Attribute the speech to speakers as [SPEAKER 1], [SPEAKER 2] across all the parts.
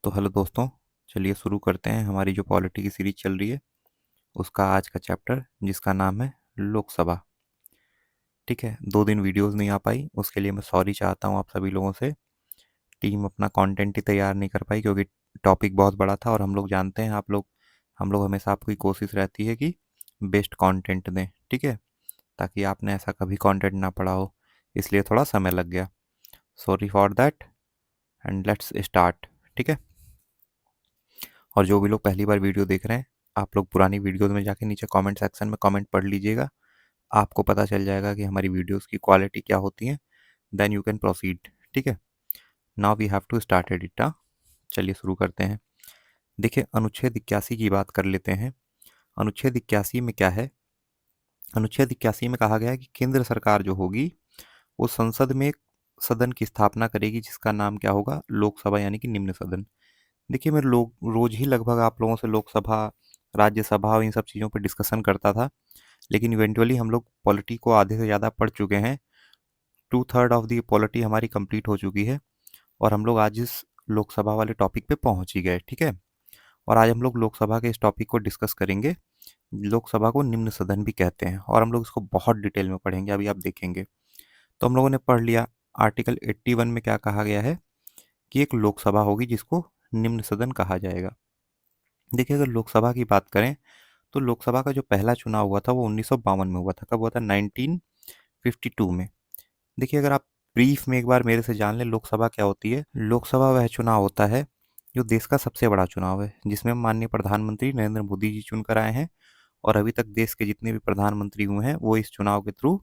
[SPEAKER 1] तो हेलो दोस्तों, चलिए शुरू करते हैं हमारी जो पॉलिटी की सीरीज चल रही है उसका आज का चैप्टर जिसका नाम है लोकसभा। ठीक है, 2 दिन वीडियोस नहीं आ पाई, उसके लिए मैं सॉरी चाहता हूँ आप सभी लोगों से। टीम अपना कंटेंट ही तैयार नहीं कर पाई क्योंकि टॉपिक बहुत बड़ा था और हम लोग जानते हैं आप लोग, हम लोग हमेशा आपकी कोशिश रहती है कि बेस्ट कंटेंट दें। ठीक है, ताकि आपने ऐसा कभी कंटेंट ना पढ़ा हो, इसलिए थोड़ा समय लग गया। Sorry for that and let's start. ठीक है, और जो भी लोग पहली बार वीडियो देख रहे हैं, आप लोग पुरानी वीडियोज़ में जाके नीचे कमेंट सेक्शन में कमेंट पढ़ लीजिएगा। आपको पता चल जाएगा कि हमारी वीडियोज़ की क्वालिटी क्या होती है। Then you can proceed. ठीक है, now we have to start edit. चलिए शुरू करते हैं। देखिए, अनुच्छेद 81 की बात कर लेते हैं। अनुच्छेद 81 में क्या है? अनुच्छेद 81 में कहा गया है कि केंद्र सरकार जो होगी वो संसद में एक सदन की स्थापना करेगी जिसका नाम क्या होगा? लोकसभा, यानी कि निम्न सदन। देखिए, मैं लोग रोज ही लगभग आप लोगों से लोकसभा, राज्यसभा और इन सब चीज़ों पर डिस्कशन करता था, लेकिन इवेंचुअली हम लोग पॉलिटी को आधे से ज़्यादा पढ़ चुके हैं। 2/3 ऑफ दी पॉलिटी हमारी कंप्लीट हो चुकी है और हम लोग आज इस लोकसभा वाले टॉपिक पे पहुंच ही गए। ठीक है, और आज हम लोग लोकसभा के इस टॉपिक को डिस्कस करेंगे। लोकसभा को निम्न सदन भी कहते हैं और हम लोग इसको बहुत डिटेल में पढ़ेंगे, अभी आप देखेंगे। तो हम लोगों ने पढ़ लिया आर्टिकल 81 में क्या कहा गया है कि एक लोकसभा होगी जिसको निम्न सदन कहा जाएगा। देखिए, अगर लोकसभा की बात करें तो लोकसभा का जो पहला चुनाव हुआ था वो 1952 में हुआ था। कब हुआ था? 1952 में। देखिए, अगर आप ब्रीफ में एक बार मेरे से जान लें लोकसभा क्या होती है। लोकसभा वह चुनाव होता है जो देश का सबसे बड़ा चुनाव है, जिसमें माननीय प्रधानमंत्री नरेंद्र मोदी जी चुन कर आए हैं और अभी तक देश के जितने भी प्रधानमंत्री हुए हैं वो इस चुनाव के थ्रू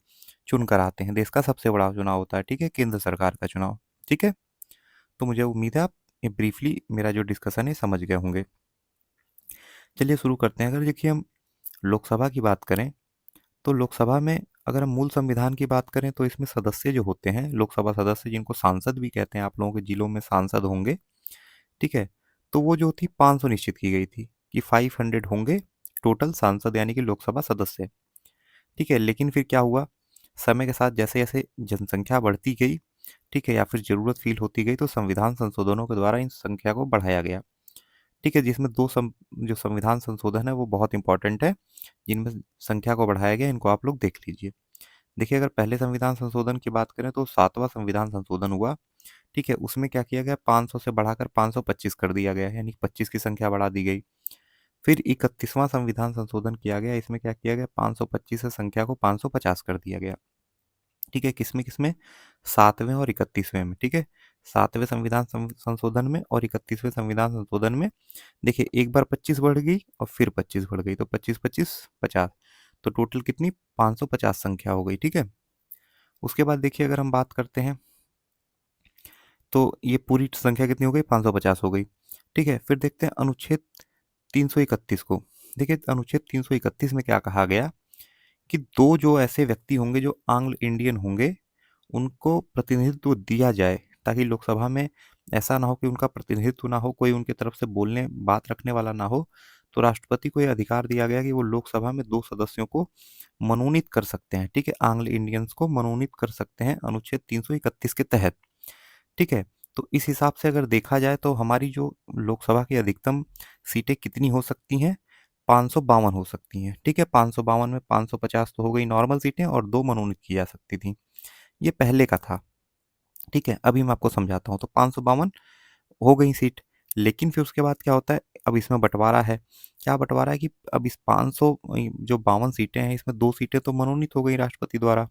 [SPEAKER 1] चुन कर आते हैं। देश का सबसे बड़ा चुनाव होता है। ठीक है, केंद्र सरकार का चुनाव। ठीक है, तो मुझे उम्मीद है आप ये ब्रीफली मेरा जो डिस्कशन है समझ गए होंगे। चलिए शुरू करते हैं। अगर देखिए हम लोकसभा की बात करें तो लोकसभा में अगर हम मूल संविधान की बात करें तो इसमें सदस्य जो होते हैं, लोकसभा सदस्य जिनको सांसद भी कहते हैं, आप लोगों के जिलों में सांसद होंगे। ठीक है, तो वो जो थी 500 निश्चित की गई थी कि 500 होंगे टोटल सांसद, यानी कि लोकसभा सदस्य। ठीक है, लेकिन फिर क्या हुआ, समय के साथ जैसे जैसे जनसंख्या बढ़ती गई, ठीक है, या फिर ज़रूरत फील होती गई, तो संविधान संशोधनों के द्वारा इन संख्या को बढ़ाया गया। ठीक है, जिसमें जो संविधान संशोधन है वो बहुत इंपॉर्टेंट है, जिनमें संख्या को बढ़ाया गया, इनको आप लोग देख लीजिए। देखिए, अगर पहले संविधान संशोधन की बात करें तो 7वां संविधान संशोधन हुआ। ठीक है, उसमें क्या किया गया, 500 से बढ़ाकर 525 कर दिया गया, यानी 25 की संख्या बढ़ा दी गई। फिर 31वां संविधान संशोधन किया गया, इसमें क्या किया गया, 525 से संख्या को 550 कर दिया गया। ठीक है, किसमें किसमें? 7वें और 31वें में। ठीक है, 7वें संविधान संशोधन में और 31वें संविधान संशोधन में देखिए एक बार 25 बढ़ गई और फिर 25 बढ़ गई, तो 25 25 50, तो टोटल कितनी? 550 संख्या हो गई। ठीक है, उसके बाद देखिए अगर हम बात करते हैं तो ये पूरी संख्या कितनी हो गई? 550 हो गई। ठीक है, फिर देखते हैं अनुच्छेद 331 को। देखिए, अनुच्छेद 331 में क्या कहा गया कि दो जो ऐसे व्यक्ति होंगे जो आंग्ल इंडियन होंगे, उनको प्रतिनिधित्व दिया जाए, ताकि लोकसभा में ऐसा ना हो कि उनका प्रतिनिधित्व ना हो, कोई उनके तरफ से बोलने बात रखने वाला ना हो। तो राष्ट्रपति को यह अधिकार दिया गया कि वो लोकसभा में 2 सदस्यों को मनोनीत कर सकते हैं। ठीक है, आंग्ल इंडियंस को मनोनीत कर सकते हैं अनुच्छेद 331 के तहत। ठीक है, तो इस हिसाब से अगर देखा जाए तो हमारी जो लोकसभा की अधिकतम सीटें कितनी हो सकती हैं? 552 हो सकती हैं। ठीक है, 552 में 550 तो हो गई नॉर्मल सीटें और 2 मनोनीत की जा सकती थी। ये पहले का था। ठीक है, अभी मैं आपको समझाता हूँ। तो 552 हो गई सीट, लेकिन फिर उसके बाद क्या होता है, अब इसमें बंटवारा है। क्या बंटवारा है कि अब इस 500 जो 52 सीटें हैं, इसमें 2 सीटें तो मनोनीत हो गई राष्ट्रपति द्वारा।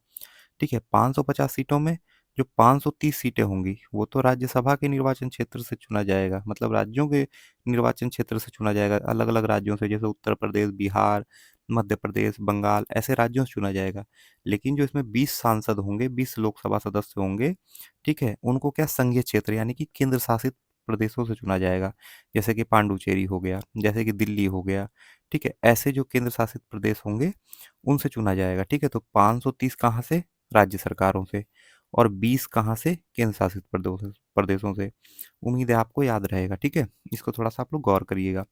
[SPEAKER 1] ठीक है, 550 सीटों में जो 530 सीटें होंगी वो तो राज्यसभा के निर्वाचन क्षेत्र से चुना जाएगा, मतलब राज्यों के निर्वाचन क्षेत्र से चुना जाएगा, अलग अलग राज्यों से, जैसे उत्तर प्रदेश, बिहार, मध्य प्रदेश, बंगाल, ऐसे राज्यों से चुना जाएगा। लेकिन जो इसमें 20 सांसद होंगे, 20 लोकसभा सदस्य होंगे, ठीक है, उनको क्या संघीय क्षेत्र यानी कि केंद्र शासित प्रदेशों से चुना जाएगा। जैसे कि पांडुचेरी हो गया, जैसे कि दिल्ली हो गया। ठीक है, ऐसे जो केंद्र शासित प्रदेश होंगे उनसे चुना जाएगा। ठीक है, तो 530 कहाँ से? राज्य सरकारों से, और 20 कहाँ से? केंद्र शासित प्रदेशों से। उम्मीद है आपको याद रहेगा। ठीक है, इसको थोड़ा सा आप लोग गौर करिएगा।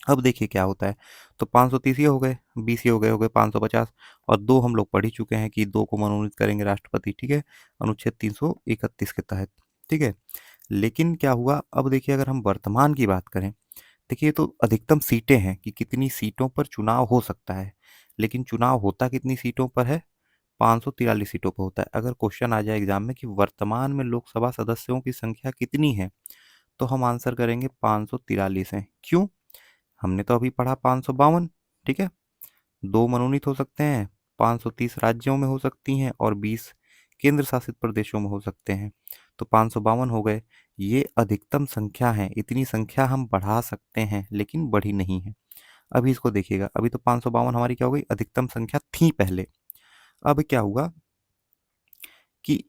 [SPEAKER 1] अब देखिए क्या होता है, तो 530 ये हो गए, 20 ये हो गए 550, और दो हम लोग पढ़ ही चुके हैं कि दो को मनोनीत करेंगे राष्ट्रपति। ठीक है, अनुच्छेद 331 के तहत। ठीक है, लेकिन क्या हुआ, अब देखिए अगर हम वर्तमान की बात करें, देखिए तो अधिकतम सीटें हैं कि कितनी सीटों पर चुनाव हो सकता है, लेकिन चुनाव होता कितनी सीटों पर है, 543 सीटों पर होता है। अगर क्वेश्चन आ जाए एग्जाम में कि वर्तमान में लोकसभा सदस्यों की संख्या कितनी है, तो हम आंसर करेंगे 543 है। क्यों? हमने तो अभी पढ़ा 552। ठीक है, दो मनोनीत हो सकते हैं, 530 राज्यों में हो सकती हैं और 20 केंद्र शासित प्रदेशों में हो सकते हैं, तो 552 हो गए। ये अधिकतम संख्या है, इतनी संख्या हम बढ़ा सकते हैं लेकिन बढ़ी नहीं है। अभी इसको देखिएगा, अभी तो 552 हमारी क्या हो गई, अधिकतम संख्या थी पहले। अब क्या हुआ कि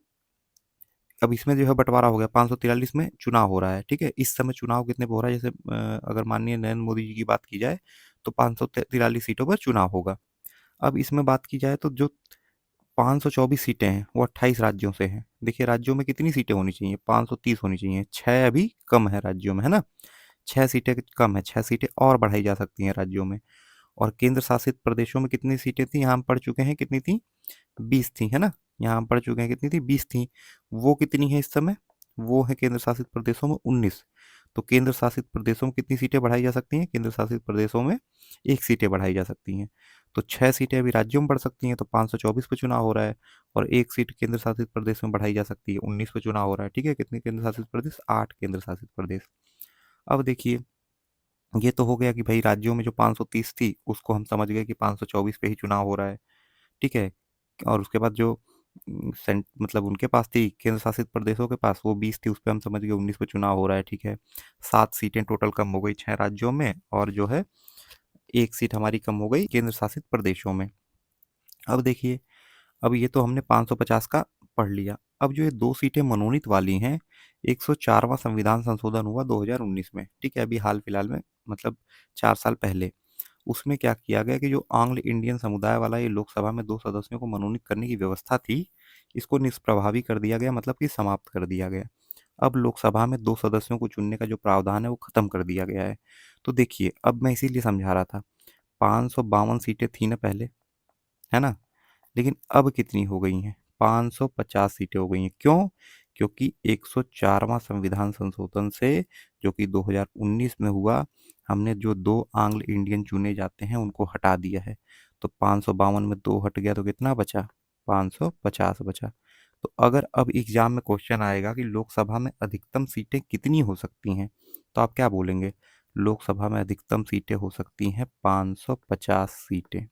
[SPEAKER 1] अब इसमें जो है बंटवारा हो गया, 543 में चुनाव हो रहा है। ठीक है, इस समय चुनाव कितने पे हो रहा है, जैसे अगर माननीय नरेंद्र मोदी जी की बात की जाए तो 543 सीटों पर चुनाव होगा। अब इसमें बात की जाए तो जो 524 सीटें हैं वो 28 राज्यों से हैं। देखिए राज्यों में कितनी सीटें होनी चाहिए, 530 होनी चाहिए, 6 अभी कम है राज्यों में, है ना, 6 सीटें कम है, 6 सीटें और बढ़ाई जा सकती हैं राज्यों में। और केंद्र शासित प्रदेशों में कितनी सीटें थी, यहाँ हम पढ़ चुके हैं कितनी थी, 20 थी, है ना, यहाँ हम पढ़ चुके हैं कितनी थी, 20 थी। वो कितनी है इस समय, वो है केंद्र शासित प्रदेशों में 19। तो केंद्र शासित प्रदेशों में कितनी सीटें बढ़ाई जा सकती हैं, केंद्र शासित प्रदेशों में एक सीटें बढ़ाई जा सकती हैं। तो 6 सीटें अभी राज्यों में बढ़ सकती हैं, तो 524 पे चुनाव हो रहा है। और एक सीट केंद्र शासित प्रदेश में बढ़ाई जा सकती है, 19 पे चुनाव हो रहा है। ठीक है, कितने केंद्र शासित प्रदेश, 8 केंद्र शासित प्रदेश। अब देखिए, ये तो हो गया कि भाई राज्यों में जो 530 थी उसको हम समझ गए कि 524 पे ही चुनाव हो रहा है। ठीक है, और उसके बाद जो मतलब उनके पास थी केंद्र शासित प्रदेशों के पास, वो 20 थी, उस पर हम समझ गए 19 पे चुनाव हो रहा है। ठीक है, 7 सीटें टोटल कम हो गई 6 राज्यों में, और जो है एक सीट हमारी कम हो गई केंद्र शासित प्रदेशों में। अब देखिए, अब ये तो हमने 550 का पढ़ लिया। अब जो ये दो सीटें मनोनीत वाली हैं, 104वां संविधान संशोधन हुआ 2019 में। ठीक है, अभी हाल फिलहाल में, मतलब 4 साल पहले। उसमें क्या किया गया कि जो आंग्ल इंडियन समुदाय वाला ये लोकसभा में 2 सदस्यों को मनोनीत करने की व्यवस्था थी, इसको निष्प्रभावी कर दिया गया, मतलब कि समाप्त कर दिया गया। अब लोकसभा में 2 सदस्यों को चुनने का जो प्रावधान है वो खत्म कर दिया गया है। तो देखिए, अब मैं इसीलिए समझा रहा था, 552 सीटें थी ना पहले, है ना, लेकिन अब कितनी हो गई हैं, 550 सीटें हो गई हैं। क्यों? क्योंकि 104वां संविधान संशोधन से, जो कि 2019 में हुआ, हमने जो 2 आंग्ल इंडियन चुने जाते हैं उनको हटा दिया है। तो 552 में 2 हट गया तो कितना बचा, 550 बचा। तो अगर अब एग्जाम में क्वेश्चन आएगा कि लोकसभा में अधिकतम सीटें कितनी हो सकती हैं, तो आप क्या बोलेंगे, लोकसभा में अधिकतम सीटें हो सकती हैं 550 सीटें।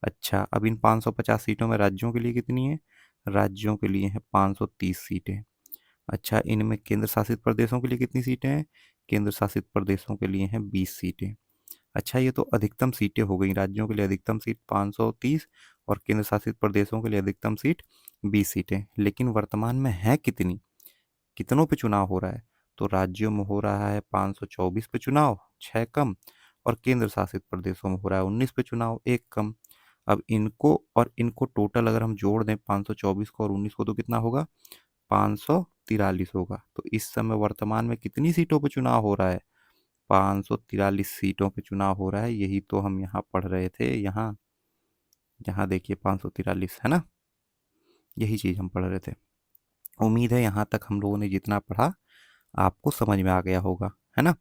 [SPEAKER 1] अच्छा, अब इन 550 सीटों में राज्यों के लिए कितनी है, राज्यों के लिए है 530 सीटें। अच्छा, इनमें केंद्र शासित प्रदेशों के लिए कितनी सीटें हैं, केंद्र शासित प्रदेशों के लिए हैं 20 सीटें। अच्छा, ये तो अधिकतम सीटें हो गई, राज्यों के लिए अधिकतम सीट 530 और केंद्र शासित प्रदेशों के लिए अधिकतम सीट 20 सीटें। लेकिन वर्तमान में है कितनी, कितनों पे चुनाव हो रहा है, तो राज्यों में हो रहा है 524 पे चुनाव, 6 कम, और केंद्र शासित प्रदेशों में हो रहा है 19 पे चुनाव, 1 कम। अब इनको और इनको टोटल अगर हम जोड़ दें 524 को और 19 को, तो कितना होगा, 543 होगा। तो इस समय वर्तमान में कितनी सीटों पे चुनाव हो रहा है, 543 सीटों पे चुनाव हो रहा है। यही तो हम यहाँ पढ़ रहे थे, यहाँ यहाँ देखिए 543, है ना, यही चीज़ हम पढ़ रहे थे। उम्मीद है यहाँ तक हम लोगों ने जितना पढ़ा आपको समझ में आ गया होगा, है ना।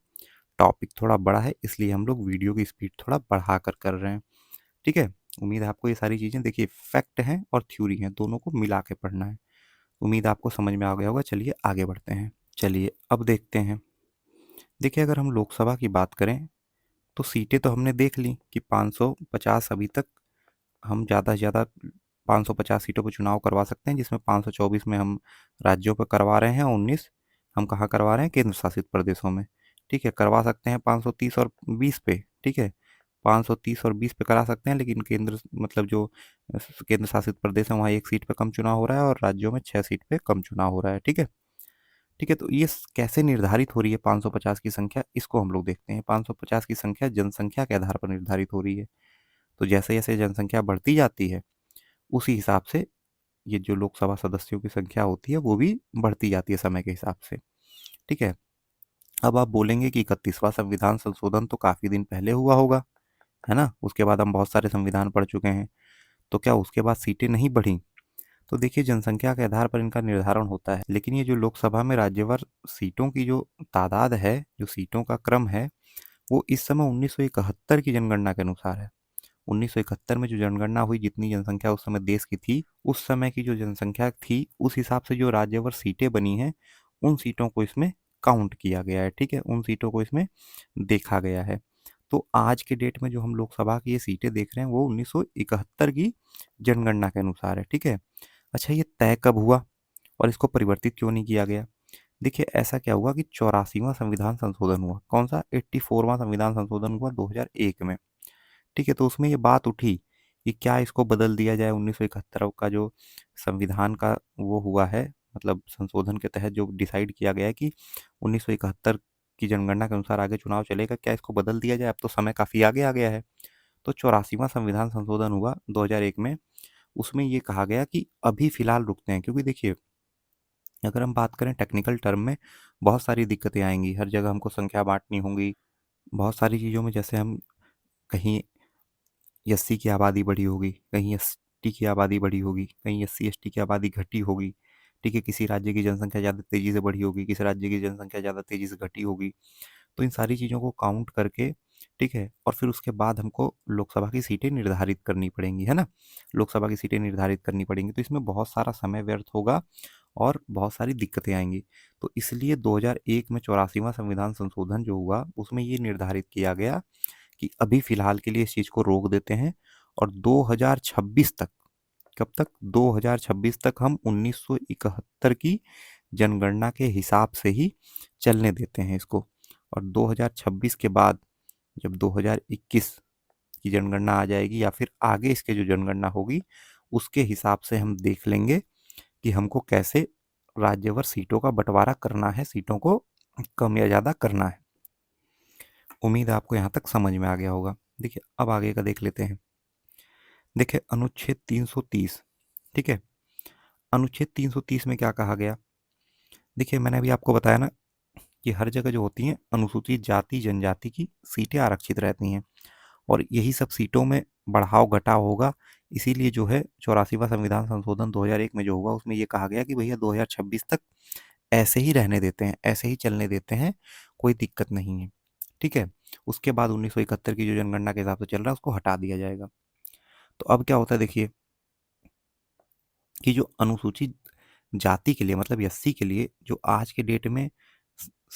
[SPEAKER 1] टॉपिक थोड़ा बड़ा है इसलिए हम लोग वीडियो की स्पीड थोड़ा बढ़ा कर रहे हैं। ठीक है, उम्मीद है आपको ये सारी चीज़ें, देखिए फैक्ट हैं और थ्योरी हैं, दोनों को मिला के पढ़ना है। उम्मीद आपको समझ में आ गया होगा। चलिए आगे बढ़ते हैं। चलिए अब देखते हैं। देखिए अगर हम लोकसभा की बात करें तो सीटें तो हमने देख ली कि 550 अभी तक हम ज़्यादा से ज़्यादा 550 सीटों पर चुनाव करवा सकते हैं, जिसमें 524 में हम राज्यों पर करवा रहे हैं और 19 हम कहाँ करवा रहे हैं, केंद्र शासित प्रदेशों में। ठीक है, करवा सकते हैं 530 और 20 पे। ठीक है, 530 और 20 पे करा सकते हैं, लेकिन केंद्र, मतलब जो केंद्र शासित प्रदेश है वहाँ एक सीट पे कम चुनाव हो रहा है और राज्यों में 6 सीट पे कम चुनाव हो रहा है। ठीक है, ठीक है, तो ये कैसे निर्धारित हो रही है 550 की संख्या, इसको हम लोग देखते हैं। 550 की संख्या जनसंख्या के आधार पर निर्धारित हो रही है। तो जैसे जैसे जनसंख्या बढ़ती जाती है उसी हिसाब से ये जो लोकसभा सदस्यों की संख्या होती है वो भी बढ़ती जाती है समय के हिसाब से। ठीक है, अब आप बोलेंगे कि 31वां संविधान संशोधन तो काफ़ी दिन पहले हुआ होगा, है ना, उसके बाद हम बहुत सारे संविधान पढ़ चुके हैं, तो क्या उसके बाद सीटें नहीं बढ़ी। तो देखिए जनसंख्या के आधार पर इनका निर्धारण होता है, लेकिन ये जो लोकसभा में राज्यवार सीटों की जो तादाद है, जो सीटों का क्रम है, वो इस समय 1971 की जनगणना के अनुसार है। 1971 में जो जनगणना हुई, जितनी जनसंख्या उस समय देश की थी, उस समय की जो जनसंख्या थी उस हिसाब से जो राज्यवार सीटें बनी हैं, उन सीटों को इसमें काउंट किया गया है। ठीक है, उन सीटों को इसमें देखा गया है। तो आज के डेट में जो हम लोकसभा की ये सीटें देख रहे हैं वो 1971 की जनगणना के अनुसार है। ठीक है। अच्छा, ये तय कब हुआ और इसको परिवर्तित क्यों नहीं किया गया? देखिए ऐसा क्या हुआ कि 84वां संविधान संशोधन हुआ। कौन सा? 84वां संविधान संशोधन हुआ 2001 में। ठीक है, तो उसमें ये बात उठी कि क्या इसको बदल दिया जाए। 1971 का जो संविधान का वो हुआ है, मतलब संशोधन के तहत जो डिसाइड किया गया है कि 1971 की जनगणना के अनुसार आगे चुनाव चलेगा, क्या इसको बदल दिया जाए? अब तो समय काफ़ी आगे आ गया है। तो 84वां संविधान संशोधन हुआ 2001 में। उसमें ये कहा गया कि अभी फ़िलहाल रुकते हैं, क्योंकि देखिए अगर हम बात करें टेक्निकल टर्म में, बहुत सारी दिक्कतें आएँगी। हर जगह हमको संख्या बाँटनी होंगी। बहुत सारी चीज़ों में जैसे हम कहीं एससी की आबादी बढ़ी होगी, कहीं एसटी की आबादी बढ़ी होगी, कहीं एससी एसटी की आबादी घटी होगी। ठीक है, किसी राज्य की जनसंख्या ज़्यादा तेज़ी से बढ़ी होगी, किसी राज्य की जनसंख्या ज़्यादा तेज़ी से घटी होगी। तो इन सारी चीज़ों को काउंट करके, ठीक है, और फिर उसके बाद हमको लोकसभा की सीटें निर्धारित करनी पड़ेंगी, है ना? लोकसभा की सीटें निर्धारित करनी पड़ेंगी, तो इसमें बहुत सारा समय व्यर्थ होगा और बहुत सारी दिक्कतें आएँगी। तो इसलिए 2001 में 84वां संविधान संशोधन जो हुआ, उसमें ये निर्धारित किया गया कि अभी फ़िलहाल के लिए इस चीज़ को रोक देते हैं और 2026 तक, कब तक? 2026 तक हम 1971 की जनगणना के हिसाब से ही चलने देते हैं इसको। और 2026 के बाद जब 2021 की जनगणना आ जाएगी या फिर आगे इसके जो जनगणना होगी, उसके हिसाब से हम देख लेंगे कि हमको कैसे राज्यवार सीटों का बंटवारा करना है, सीटों को कम या ज़्यादा करना है। उम्मीद है आपको यहाँ तक समझ में आ गया होगा। देखिए अब आगे का देख लेते हैं। देखिए अनुच्छेद 330, ठीक है, अनुच्छेद 330 में क्या कहा गया? देखिए मैंने अभी आपको बताया ना कि हर जगह जो होती हैं अनुसूचित जाति जनजाति की सीटें आरक्षित रहती हैं और यही सब सीटों में बढ़ाव घटाव होगा। इसीलिए जो है 84वां संविधान संशोधन 2001 में जो हुआ, उसमें ये कहा गया कि भैया 2026 तक ऐसे ही रहने देते हैं, ऐसे ही चलने देते हैं, कोई दिक्कत नहीं है। ठीक है, उसके बाद 1971 की जो जनगणना के हिसाब से चल रहा है उसको हटा दिया जाएगा। तो अब क्या होता है देखिए कि जो अनुसूचित जाति के लिए, मतलब एससी के लिए, जो आज के डेट में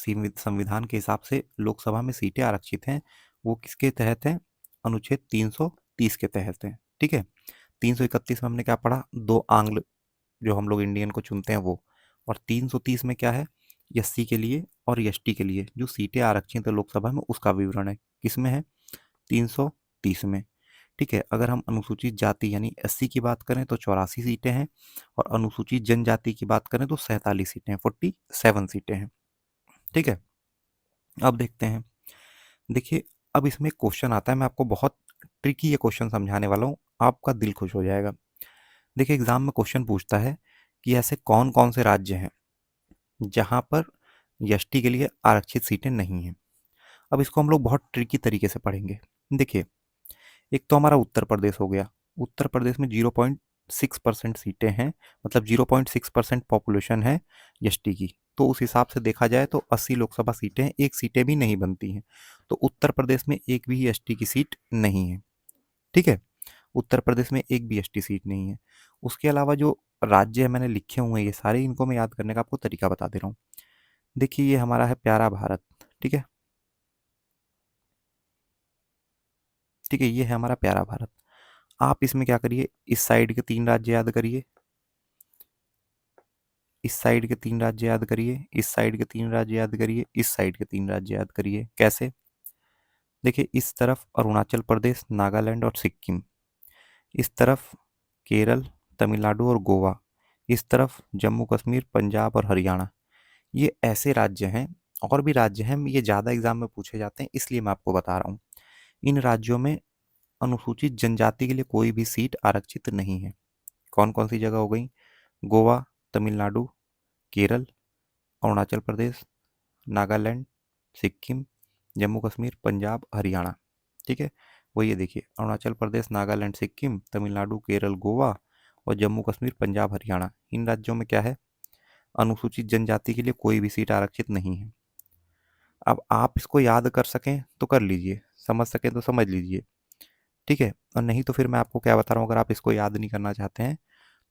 [SPEAKER 1] संविधान के हिसाब से लोकसभा में सीटें आरक्षित हैं, वो किसके तहत हैं? अनुच्छेद 330 के तहत हैं। ठीक है, 331 में हमने क्या पढ़ा? दो आंग्ल जो हम लोग इंडियन को चुनते हैं वो। और 330 में क्या है? एससी के लिए और एसटी के लिए जो सीटें आरक्षित है लोकसभा में, उसका विवरण है। किसमें है? 330 में। ठीक है, अगर हम अनुसूचित जाति यानी एससी की बात करें तो 84 सीटें हैं और अनुसूचित जनजाति की बात करें तो 47 सीटें हैं, 47 सीटें हैं। ठीक है, अब देखते हैं। देखिए अब इसमें क्वेश्चन आता है, मैं आपको बहुत ट्रिकी ये क्वेश्चन समझाने वाला हूँ, आपका दिल खुश हो जाएगा। देखिए एग्जाम में क्वेश्चन पूछता है कि ऐसे कौन कौन से राज्य हैं जहाँ पर एसटी के लिए आरक्षित सीटें नहीं हैं। अब इसको हम लोग बहुत ट्रिकी तरीके से पढ़ेंगे। देखिए एक तो हमारा उत्तर प्रदेश हो गया। उत्तर प्रदेश में 0.6% सीटें हैं, मतलब 0.6% पॉपुलेशन है एसटी की। तो उस हिसाब से देखा जाए तो 80 लोकसभा सीटें हैं, एक सीटें भी नहीं बनती हैं। तो उत्तर प्रदेश में एक भी एसटी की सीट नहीं है। ठीक है, उत्तर प्रदेश में एक भी एसटी सीट नहीं है। उसके अलावा जो राज्य है मैंने लिखे हुए हैं ये सारे, इनको मैं याद करने का आपको तरीका बता दे रहा हूँ। देखिए ये हमारा है प्यारा भारत। ठीक है, ठीक है, ये है हमारा प्यारा भारत। आप इसमें क्या करिए, इस साइड के 3 राज्य याद करिए, इस साइड के 3 राज्य याद करिए, इस साइड के 3 राज्य याद करिए, इस साइड के 3 राज्य याद करिए। कैसे? देखिए इस तरफ अरुणाचल प्रदेश, नागालैंड और सिक्किम, इस तरफ केरल, तमिलनाडु और गोवा, इस तरफ जम्मू कश्मीर, पंजाब और हरियाणा। ये ऐसे राज्य हैं, और भी राज्य हैं, ये ज़्यादा एग्जाम में पूछे जाते हैं इसलिए मैं आपको बता रहा हूँ। इन राज्यों में अनुसूचित जनजाति के लिए कोई भी सीट आरक्षित नहीं है। कौन कौन सी जगह हो गई? गोवा, तमिलनाडु, केरल, अरुणाचल प्रदेश, नागालैंड, सिक्किम, जम्मू कश्मीर, पंजाब, हरियाणा। ठीक है, वो ये देखिए अरुणाचल प्रदेश, नागालैंड, सिक्किम, तमिलनाडु, केरल, गोवा और जम्मू कश्मीर, पंजाब, हरियाणा, इन राज्यों में क्या है, अनुसूचित जनजाति के लिए कोई भी सीट आरक्षित नहीं है। अब आप इसको याद कर सकें तो कर लीजिए, समझ सकें तो समझ लीजिए, ठीक है। और नहीं तो फिर मैं आपको क्या बता रहा हूँ, अगर आप इसको याद नहीं करना चाहते हैं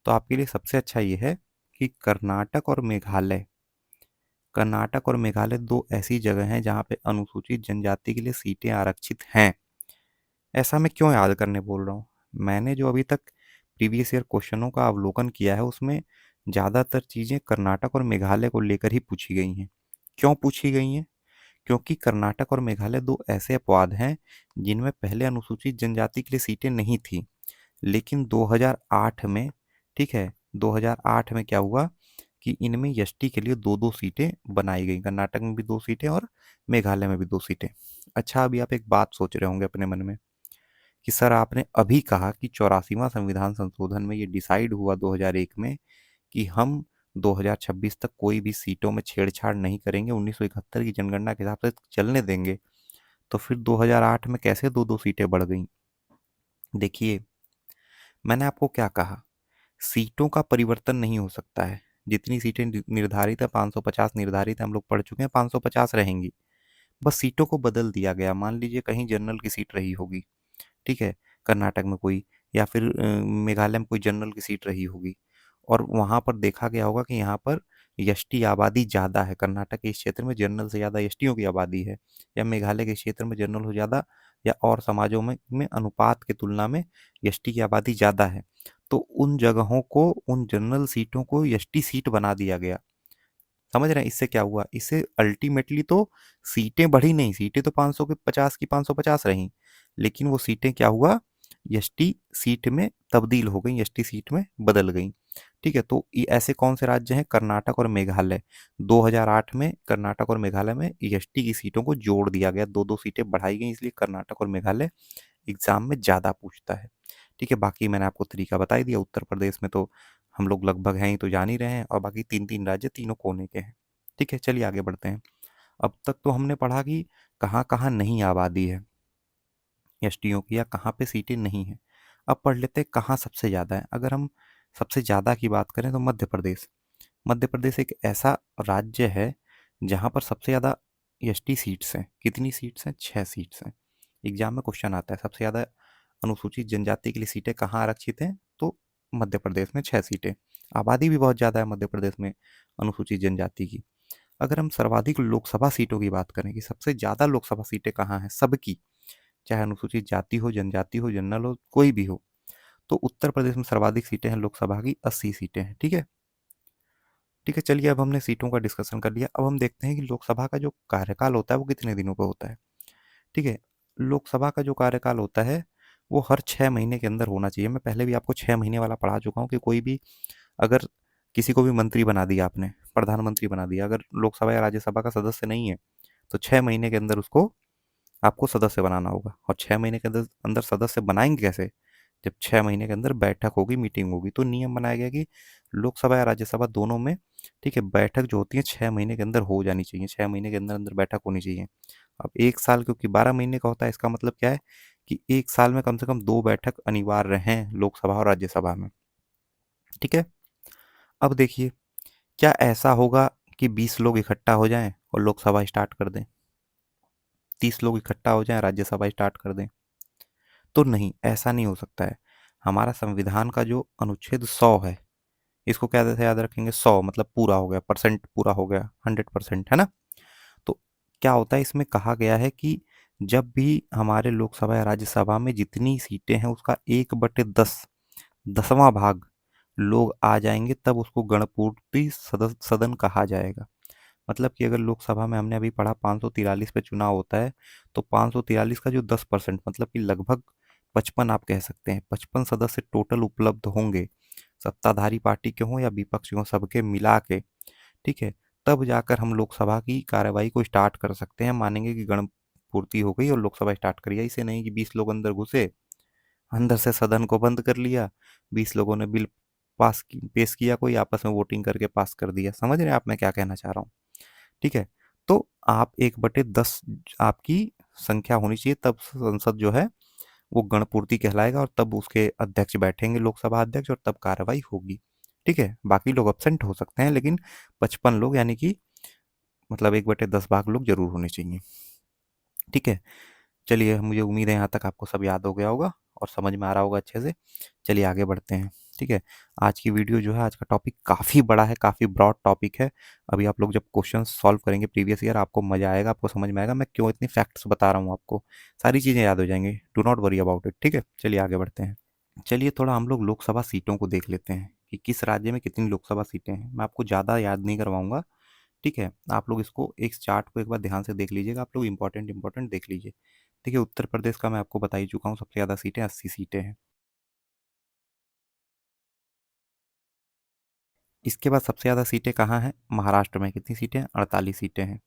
[SPEAKER 1] तो आपके लिए सबसे अच्छा ये है कि कर्नाटक और मेघालय दो ऐसी जगह हैं जहाँ पे अनुसूचित जनजाति के लिए सीटें आरक्षित हैं। ऐसा मैं क्यों याद करने बोल रहा हूँ, मैंने जो अभी तक प्रीवियस ईयर क्वेश्चनों का अवलोकन किया है उसमें ज़्यादातर चीज़ें कर्नाटक और मेघालय को लेकर ही पूछी गई हैं। क्यों पूछी गई हैं? क्योंकि कर्नाटक और मेघालय दो ऐसे अपवाद हैं जिनमें पहले अनुसूचित जनजाति के लिए सीटें नहीं थी, लेकिन 2008 में, ठीक है, 2008 में क्या हुआ कि इनमें एसटी के लिए दो दो सीटें बनाई गई, कर्नाटक में भी दो सीटें और मेघालय में भी दो सीटें। अच्छा, अभी आप एक बात सोच रहे होंगे अपने मन में कि सर आपने अभी कहा कि 84वां संविधान संशोधन में ये डिसाइड हुआ 2001 में कि हम 2026 तक कोई भी सीटों में छेड़छाड़ नहीं करेंगे, 1971 की जनगणना के हिसाब से चलने देंगे, तो फिर 2008 में कैसे दो दो सीटें बढ़ गई? देखिए, मैंने आपको क्या कहा, सीटों का परिवर्तन नहीं हो सकता है। जितनी सीटें निर्धारित है, 550 निर्धारित है, हम लोग पढ़ चुके हैं, 550 रहेंगी। बस सीटों को बदल दिया गया। मान लीजिए कहीं जनरल की सीट रही होगी, ठीक है, कर्नाटक में कोई, या फिर मेघालय में कोई जनरल की सीट रही होगी, और वहाँ पर देखा गया होगा कि यहाँ पर यष्टी आबादी ज़्यादा है, कर्नाटक के इस क्षेत्र में जनरल से ज़्यादा यष्टियों की आबादी है, या मेघालय के क्षेत्र में जनरल हो ज़्यादा, या और समाजों में अनुपात की तुलना में यष्टी की आबादी ज़्यादा है, तो उन जगहों को, उन जनरल सीटों को यष्टी सीट बना दिया गया। समझ रहे हैं? इससे क्या हुआ, इससे अल्टीमेटली तो सीटें बढ़ी नहीं, सीटें तो 500 के 50 की 550 रहीं, लेकिन वो सीटें क्या हुआ, एसटी सीट में तब्दील हो गई, एसटी सीट में बदल गई, ठीक है। तो ये ऐसे कौन से राज्य हैं, कर्नाटक और मेघालय। 2008 में कर्नाटक और मेघालय में एसटी की सीटों को जोड़ दिया गया, दो दो सीटें बढ़ाई गई, इसलिए कर्नाटक और मेघालय एग्जाम में ज़्यादा पूछता है, ठीक है। बाकी मैंने आपको तरीका बता ही दिया, उत्तर प्रदेश में तो हम लोग लगभग हैं ही, तो जान ही रहे हैं, और बाकी तीन तीन राज्य तीनों कोने के हैं, ठीक है। चलिए आगे बढ़ते हैं। अब तक तो हमने पढ़ा कि कहाँ कहाँ नहीं आबादी है एसटियों की, या कहाँ पे सीटें नहीं हैं। अब पढ़ लेते हैं कहाँ सबसे ज़्यादा है। अगर हम सबसे ज़्यादा की बात करें तो मध्य प्रदेश। मध्य प्रदेश एक ऐसा राज्य है जहाँ पर सबसे ज़्यादा एसटी सीट्स हैं। कितनी सीट्स हैं? 6 सीट्स हैं। एग्जाम में क्वेश्चन आता है सबसे ज़्यादा अनुसूचित जनजाति के लिए सीटें कहाँ आरक्षित हैं, तो मध्य प्रदेश में 6 सीटें। आबादी भी बहुत ज़्यादा है मध्य प्रदेश में अनुसूचित जनजाति की। अगर हम सर्वाधिक लोकसभा सीटों की बात करें कि सबसे ज़्यादा लोकसभा सीटें कहाँ हैं सबकी, चाहे अनुसूचित जाति हो, जनजाति हो, जनरल हो, कोई भी हो, तो उत्तर प्रदेश में सर्वाधिक सीटें हैं लोकसभा की, 80 सीटें हैं, ठीक है। ठीक है, चलिए अब हमने सीटों का डिस्कशन कर लिया, अब हम देखते हैं कि लोकसभा का जो कार्यकाल होता है वो कितने दिनों का होता है, ठीक है। लोकसभा का जो कार्यकाल होता है वो हर 6 महीने के अंदर होना चाहिए। मैं पहले भी आपको 6 महीने वाला पढ़ा चुका हूँ कि कोई भी, अगर किसी को भी मंत्री बना दिया आपने, प्रधानमंत्री बना दिया, अगर लोकसभा या राज्यसभा का सदस्य नहीं है तो 6 महीने के अंदर उसको, आपको सदस्य बनाना होगा। और 6 महीने के अंदर अंदर सदस्य बनाएंगे कैसे? जब 6 महीने के अंदर बैठक होगी, मीटिंग होगी, तो नियम बनाया गया कि लोकसभा या राज्यसभा दोनों में, ठीक है, बैठक जो होती है 6 महीने के अंदर हो जानी चाहिए, 6 महीने के अंदर अंदर बैठक होनी चाहिए। अब एक साल क्योंकि 12 महीने का होता है, इसका मतलब क्या है कि एक साल में कम से कम दो बैठक अनिवार्य हैं लोकसभा और राज्यसभा में, ठीक है। अब देखिए, क्या ऐसा होगा कि 20 लोग इकट्ठा हो जाएं और लोकसभा स्टार्ट कर दें, 30 लोग इकट्ठा हो जाएं राज्यसभा स्टार्ट कर दें? तो नहीं, ऐसा नहीं हो सकता है। हमारा संविधान का जो अनुच्छेद 100 है, इसको क्या से याद रखेंगे, 100 मतलब पूरा हो गया, परसेंट पूरा हो गया, 100%, है ना। तो क्या होता है, इसमें कहा गया है कि जब भी हमारे लोकसभा या राज्यसभा में जितनी सीटें हैं उसका 1/10, 10वां भाग लोग आ जाएंगे, तब उसको गणपूर्ति सदन कहा जाएगा। मतलब कि अगर लोकसभा में हमने अभी पढ़ा 543 पे चुनाव होता है, तो 543 का जो 10%, मतलब कि लगभग 55, आप कह सकते हैं 55 सदस्य टोटल उपलब्ध होंगे, सत्ताधारी पार्टी के हों या विपक्ष के हों, सबके मिला के, ठीक है। तब जाकर हम लोकसभा की कार्यवाही को स्टार्ट कर सकते हैं, मानेंगे कि गण पूर्ति हो गई और लोकसभा स्टार्ट करिए। इसे नहीं कि 20 लोग अंदर घुसे, अंदर से सदन को बंद कर लिया, 20 लोगों ने बिल पेश किया, कोई आपस में वोटिंग करके पास कर दिया। समझ रहे हैं आप मैं क्या कहना चाह रहा हूँ? ठीक है। तो आप 1/10 आपकी संख्या होनी चाहिए, तब संसद जो है वो गणपूर्ति कहलाएगा और तब उसके अध्यक्ष बैठेंगे, लोकसभा अध्यक्ष, और तब कार्रवाई होगी। ठीक है, बाकी लोग अब्सेंट हो सकते हैं, लेकिन 55 लोग यानी कि मतलब 1/10 भाग लोग जरूर होने चाहिए। ठीक है, चलिए, मुझे उम्मीद है यहाँ तक आपको सब याद हो गया होगा और समझ में आ रहा होगा अच्छे से। चलिए आगे बढ़ते हैं। ठीक है, आज की वीडियो जो है, आज का टॉपिक काफ़ी बड़ा है, काफ़ी ब्रॉड टॉपिक है। अभी आप लोग जब क्वेश्चन सॉल्व करेंगे प्रीवियस ईयर, आपको मज़ा आएगा, आपको समझ में आएगा मैं क्यों इतनी फैक्ट्स बता रहा हूँ आपको। सारी चीज़ें याद हो जाएंगी, do not worry about it. ठीक है, चलिए आगे बढ़ते हैं। चलिए थोड़ा हम लोग लोकसभा सीटों को देख लेते हैं कि किस राज्य में कितनी लोकसभा सीटें हैं। मैं आपको ज़्यादा याद नहीं करवाऊंगा। ठीक है, आप लोग इसको एक चार्ट को एक बार ध्यान से देख लीजिएगा, आप लोग इंपॉर्टेंट इंपॉर्टेंट देख लीजिए। देखिए, उत्तर प्रदेश का मैं आपको बता ही चुका हूँ, सबसे ज़्यादा सीटें 80 सीटें हैं। इसके बाद सबसे ज़्यादा सीटें कहाँ हैं? महाराष्ट्र में। कितनी सीटें हैं? 48 सीटें हैं।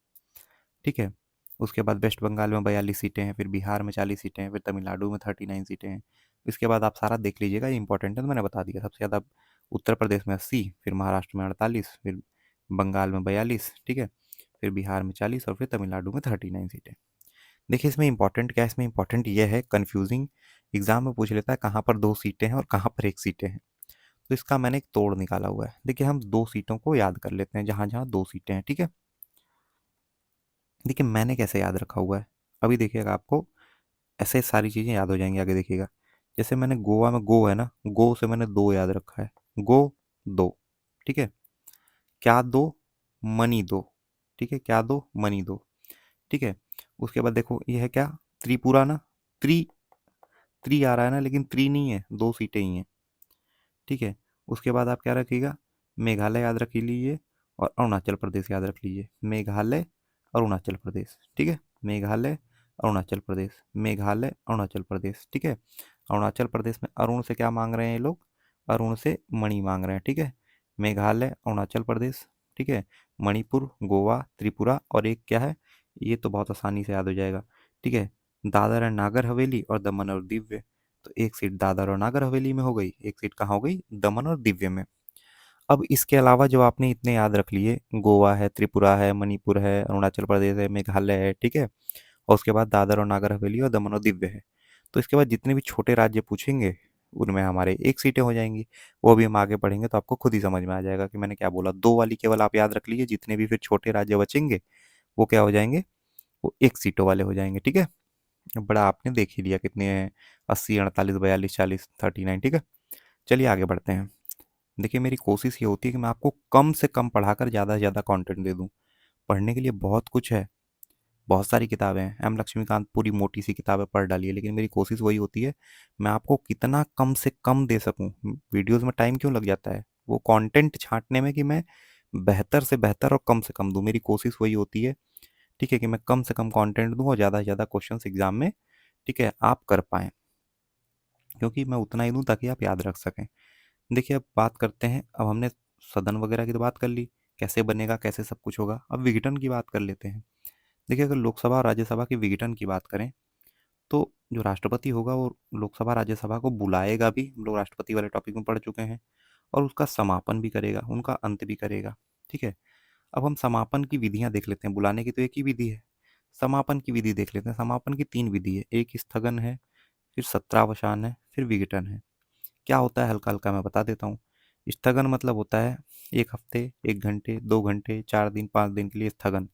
[SPEAKER 1] ठीक है, उसके बाद वेस्ट बंगाल में 42 सीटें हैं, फिर बिहार में 40 सीटें हैं, फिर तमिलनाडु में 39 सीटें हैं। इसके बाद आप सारा देख लीजिएगा, ये इंपॉर्टेंट है तो मैंने बता दिया। सबसे ज़्यादा उत्तर प्रदेश में 80, फिर महाराष्ट्र में 48, फिर बंगाल में 42, ठीक है, फिर बिहार में 40 और फिर तमिलनाडु में 39 सीटें। देखिए, इसमें इंपॉर्टेंट क्या है? इसमें इंपॉर्टेंट ये है, कन्फ्यूजिंग एग्जाम में पूछ लेता है कहाँ पर 2 सीटें हैं और कहाँ पर 1 सीटें हैं। तो इसका मैंने एक तोड़ निकाला हुआ है। देखिए, हम 2 सीटों को याद कर लेते हैं, जहाँ जहाँ 2 सीटें हैं। ठीक है, देखिए मैंने कैसे याद रखा हुआ है, अभी देखिएगा आपको ऐसे सारी चीज़ें याद हो जाएंगी। आगे देखिएगा, जैसे मैंने गोवा में गो है ना, गो से मैंने 2 याद रखा है, गो 2। ठीक है, क्या दो? मनी दो। ठीक है, क्या दो? मनी दो। ठीक है, उसके बाद देखो ये है क्या? त्रिपुरा ना, त्रि त्रि आ रहा है ना, लेकिन त्रि नहीं है, 2 सीटें ही हैं। ठीक है, उसके बाद आप क्या रखिएगा? मेघालय याद रख लीजिए और अरुणाचल प्रदेश याद रख लीजिए। मेघालय, अरुणाचल प्रदेश। ठीक है, मेघालय, अरुणाचल प्रदेश, मेघालय, अरुणाचल प्रदेश। ठीक है, अरुणाचल प्रदेश में अरुण से क्या मांग रहे हैं ये लोग? अरुण से मणि मांग रहे हैं। ठीक है, मेघालय, अरुणाचल प्रदेश, ठीक है, मणिपुर, गोवा, त्रिपुरा, और एक क्या है? ये तो बहुत आसानी से याद हो जाएगा। ठीक है, दादर एंड नागर हवेली और दमन और दीव। तो एक सीट दादर और नागर हवेली में हो गई, एक सीट कहाँ हो गई? दमन और दिव्य में। अब इसके अलावा जो आपने इतने याद रख लिए, गोवा है, त्रिपुरा है, मणिपुर है, अरुणाचल प्रदेश है, मेघालय है, ठीक है, और उसके बाद दादर और नागर हवेली और दमन और दिव्य है। तो इसके बाद जितने भी छोटे राज्य पूछेंगे उनमें हमारे 1 सीटें हो जाएंगी। वो भी हम आगे पढ़ेंगे तो आपको खुद ही समझ में आ जाएगा कि मैंने क्या बोला। 2 वाली केवल आप याद रख लीजिए, जितने भी फिर छोटे राज्य बचेंगे वो क्या हो जाएंगे? वो 1 सीटों वाले हो जाएंगे। ठीक है, बड़ा आपने देख ही लिया कितने हैं, 80, 48, 42, 40, 39। ठीक है, चलिए आगे बढ़ते हैं। देखिए, मेरी कोशिश ये होती है कि मैं आपको कम से कम पढ़ाकर ज़्यादा से ज़्यादा कंटेंट दे दूँ। पढ़ने के लिए बहुत कुछ है, बहुत सारी किताबें हैं। एम लक्ष्मीकांत पूरी मोटी सी किताबें पढ़ डालिए, लेकिन मेरी कोशिश वही होती है मैं आपको कितना कम से कम दे सकूँ। वीडियोज़ में टाइम क्यों लग जाता है? वो कंटेंट छाँटने में कि मैं बेहतर से बेहतर और कम से कम दूँ। मेरी कोशिश वही होती है, ठीक है, कि मैं कम से कम कंटेंट दूँ और ज़्यादा से ज़्यादा क्वेश्चंस एग्जाम में, ठीक है, आप कर पाएँ। क्योंकि मैं उतना ही दूँ ताकि आप याद रख सकें। देखिए, अब बात करते हैं, अब हमने सदन वगैरह की तो बात कर ली, कैसे बनेगा, कैसे सब कुछ होगा। अब विघटन की बात कर लेते हैं। देखिए, अगर लोकसभा और राज्यसभा के विघटन की बात करें, तो जो राष्ट्रपति होगा वो लोकसभा राज्यसभा को बुलाएगा भी, हम लोग राष्ट्रपति वाले टॉपिक में पढ़ चुके हैं, और उसका समापन भी करेगा, उनका अंत भी करेगा। ठीक है, अब हम समापन की विधियां देख लेते हैं। बुलाने की तो एक ही विधि है, समापन की विधि देख लेते हैं। समापन की 3 विधि है, एक स्थगन है, फिर सत्रावसान है, फिर विघटन है। क्या होता है हल्का हल्का मैं बता देता हूँ। स्थगन मतलब होता है 1 हफ्ते, 1 घंटे, 2 घंटे, 4 दिन, 5 दिन के लिए स्थगन,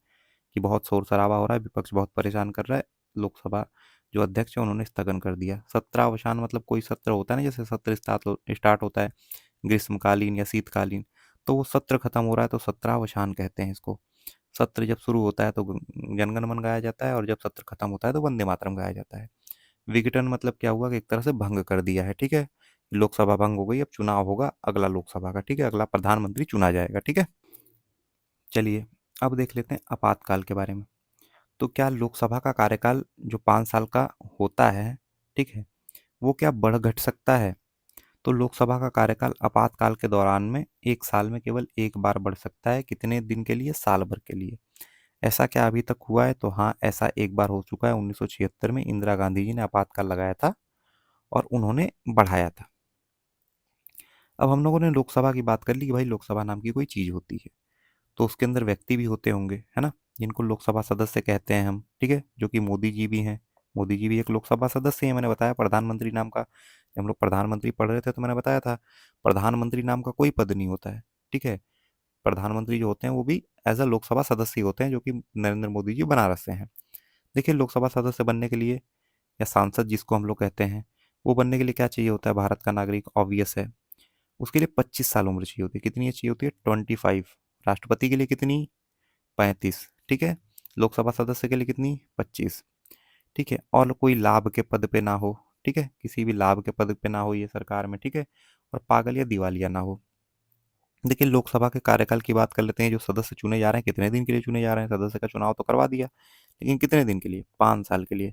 [SPEAKER 1] कि बहुत शोर शराबा हो रहा है, विपक्ष बहुत परेशान कर रहा है, लोकसभा जो अध्यक्ष है उन्होंने स्थगन कर दिया। सत्रावसान मतलब कोई सत्र होता है ना, जैसे सत्र स्टार्ट होता है ग्रीष्मकालीन या शीतकालीन, तो वो सत्र खत्म हो रहा है तो सत्रावसान कहते हैं इसको। सत्र जब शुरू होता है तो जनगण मन गाया जाता है, और जब सत्र खत्म होता है तो वंदे मातरम गाया जाता है। विघटन मतलब क्या हुआ कि एक तरह से भंग कर दिया है। ठीक है, लोकसभा भंग हो गई, अब चुनाव होगा अगला लोकसभा का। ठीक है, अगला प्रधानमंत्री चुना जाएगा। ठीक है, चलिए अब देख लेते हैं आपातकाल के बारे में। तो क्या लोकसभा का कार्यकाल जो 5 साल का होता है, ठीक है, वो क्या बढ़ घट सकता है? तो लोकसभा का कार्यकाल आपातकाल के दौरान में 1 साल में केवल एक बार बढ़ सकता है। कितने दिन के लिए? साल भर के लिए। ऐसा क्या अभी तक हुआ है? तो हाँ, ऐसा एक बार हो चुका है। 1976 में इंदिरा गांधी जी ने आपातकाल लगाया था और उन्होंने बढ़ाया था। अब हम लोगों ने लोकसभा की बात कर ली कि भाई लोकसभा नाम की कोई चीज़ होती है, तो उसके अंदर व्यक्ति भी होते होंगे, है ना, जिनको लोकसभा सदस्य कहते हैं हम। ठीक है, जो कि मोदी जी भी हैं, मोदी जी भी एक लोकसभा सदस्य हैं, मैंने बताया प्रधानमंत्री नाम का, जब हम लोग प्रधानमंत्री पढ़ रहे थे तो मैंने बताया था प्रधानमंत्री नाम का कोई पद नहीं होता है। ठीक है, प्रधानमंत्री जो होते हैं वो भी एज अ लोकसभा सदस्य होते हैं, जो कि नरेंद्र मोदी जी बनारस से हैं। देखिए, लोकसभा सदस्य बनने के लिए या सांसद जिसको हम लोग कहते हैं, वो बनने के लिए क्या चाहिए होता है, भारत का नागरिक ऑब्वियस है। उसके लिए 25 साल उम्र चाहिए होती है। कितनी चाहिए होती है? 25। राष्ट्रपति के लिए कितनी? 35। ठीक है, लोकसभा सदस्य के लिए कितनी? 25। ठीक है, और कोई लाभ के पद पे ना हो। ठीक है, किसी भी लाभ के पद पे ना हो ये सरकार में। ठीक है, और पागल या दिवालिया ना हो। देखिए, लोकसभा के कार्यकाल की बात कर लेते हैं। जो सदस्य चुने जा रहे हैं कितने दिन के लिए चुने जा रहे हैं? सदस्य का चुनाव तो करवा दिया, लेकिन कितने दिन के लिए? 5 साल के लिए।